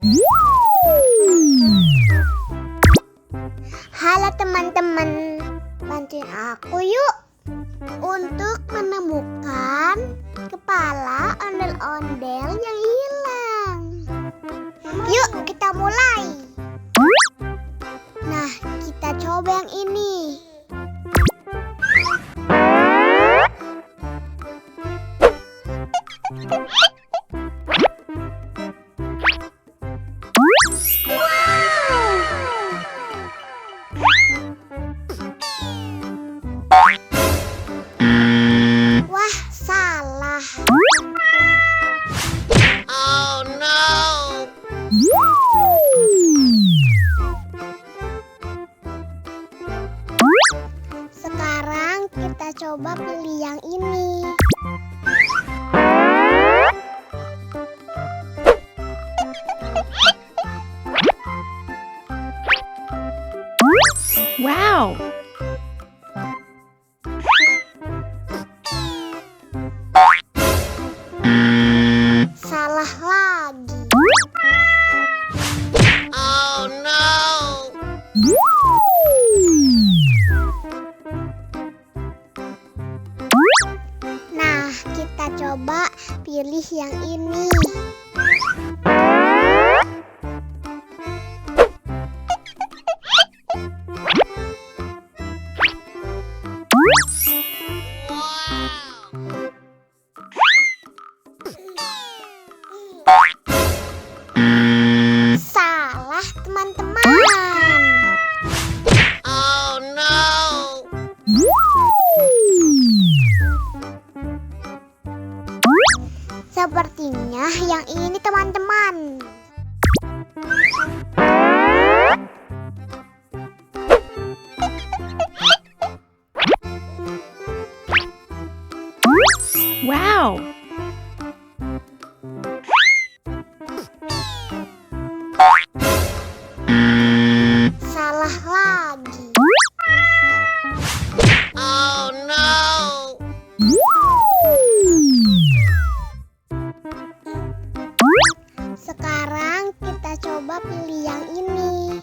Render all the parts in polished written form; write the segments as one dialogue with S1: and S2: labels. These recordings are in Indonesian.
S1: Halo teman-teman, bantuin aku yuk untuk menemukan kepala ondel-ondel yang hilang. Yuk kita mulai. Nah, kita coba yang ini. Wah, salah.
S2: Oh no!
S1: Sekarang kita coba pilih yang ini.
S3: Wow!
S1: Salah lagi.
S2: Oh no!
S1: Nah, kita coba pilih yang ini. Salah, teman-teman.
S2: Oh no!
S1: Sepertinya yang ini, teman-teman.
S3: Wow!
S1: Salah lagi.
S2: Oh no!
S1: Sekarang kita coba pilih yang ini.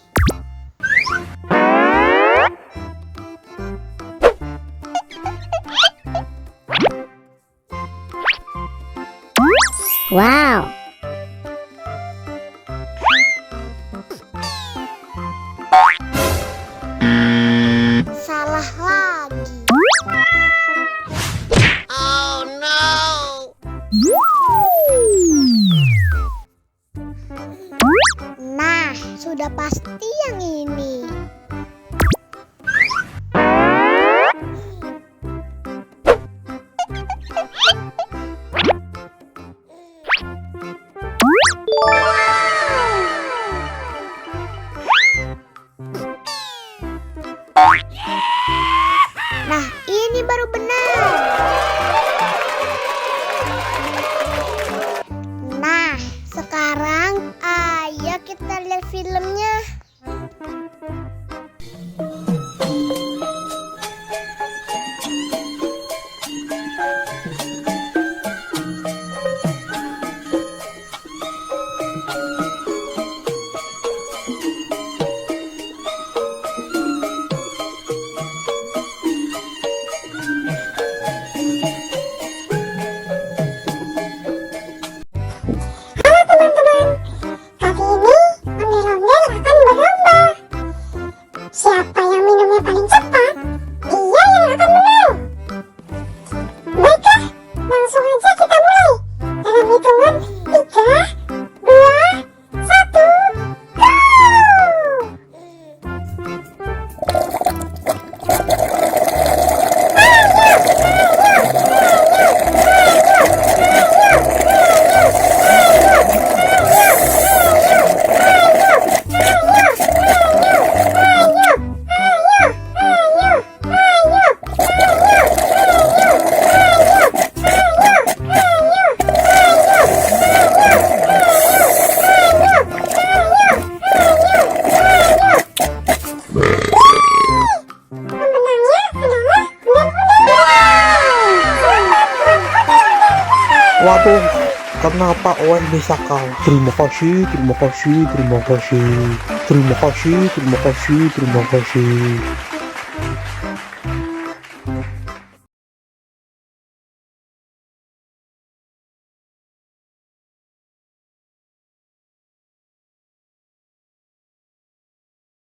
S3: Wow!
S1: Salah lagi.
S2: Oh no!
S1: Nah, sudah pasti yang ini. Nah, ini baru benar. Nah, sekarang ayo kita lihat filmnya.
S3: Kenapa Owen bisa kalah? Terima kasih, terima kasih, terima kasih. Terima kasih, terima kasih, terima kasih.